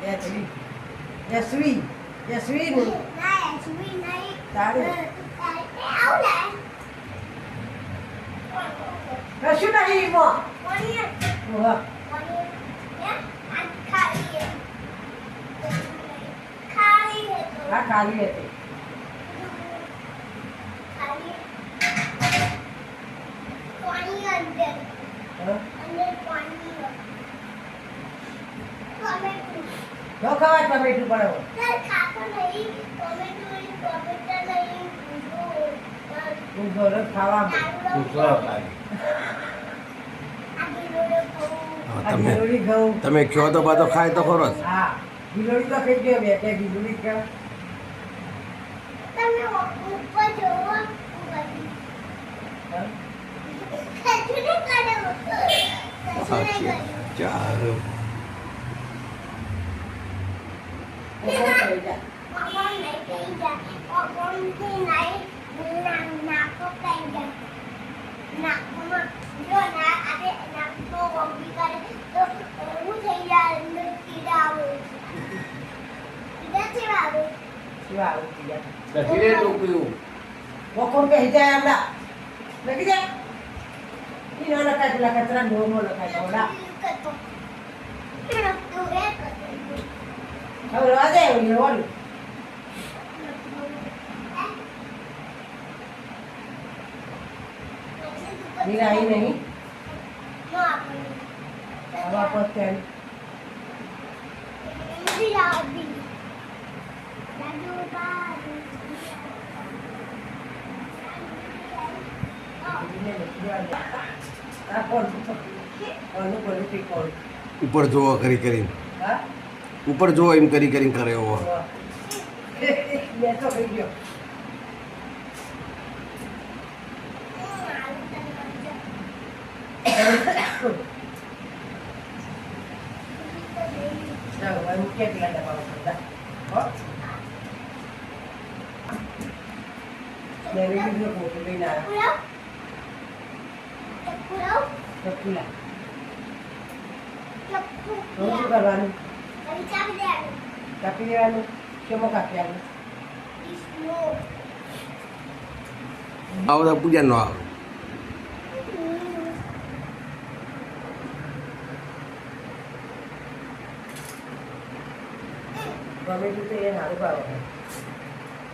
યશવી યશવી યશવી નું ના એસવી નહીં તારું આવ લે કશું નહીં મો કોની ઓહ કોની આ ખાલી ખાલી આ ખાલી હતી ખાલી કોની અંદર હા અંદર કોની ટોમેટો જો ખવાય ટમેટું પડો સર ખાતો નહીં ટોમેટો નહીં તું ઘર ખાવા ગિલોડી ઘઉં તમે કયો તો પાછો ખાય તો ખરો જ. હા ગિલોડી તો ખાઈ ગયો બે તે ગિલોડી કે તમે ઉપર જોવો ખેંચીને કાઢો ખેંચીને ચાલો ઓહો થઈ જા મામા નહીં કહી જા ઓગણથી નહીં નાકો કહી જા નાકમાં જો ના આજે નાકો વગી કરે તો હું થઈ જાય અંદર કીડા આવે કીડા કેવા આવે શું આવું થઈ જા કચીરે ટોક્યું વખોડ કે હિજાય આમલા લખી જા ઈ ના લખાય પેલા કચરા ઢોરનો લખાય ઓલા હવે રવા દે એવું લેવાનું નીરા આવી નહીં હવે આપો ત્યાં આ કોણ કોનું કોનું થી કોણ ઉપર જોવો કરી કરીને હા ઉપર જોવો એમ કરી કરીને કરે એવો બે તો થઈ ગયો ચાલો હવે હું કેટલા દબાવ કરતા હો મેં બીજો ફોટો લઈને આવ્યા ચકુલા શું કરવાનું કાપી દેવાનું કેમો કાપી આવ્યું આ બધા પૂજા નો આવે ટમેટું તો એ સારું ભાવે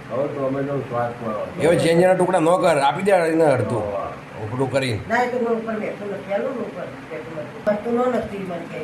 હવે ટોમેટો સ્વાદ એવો ચેન્જના ટુકડા ન કર આપી દે એને અડધું ઉપડું કરીને ના એ તો હું ઉપર બેઠું નથી આલું ઉપર બેઠું નથી ન નથી મને કે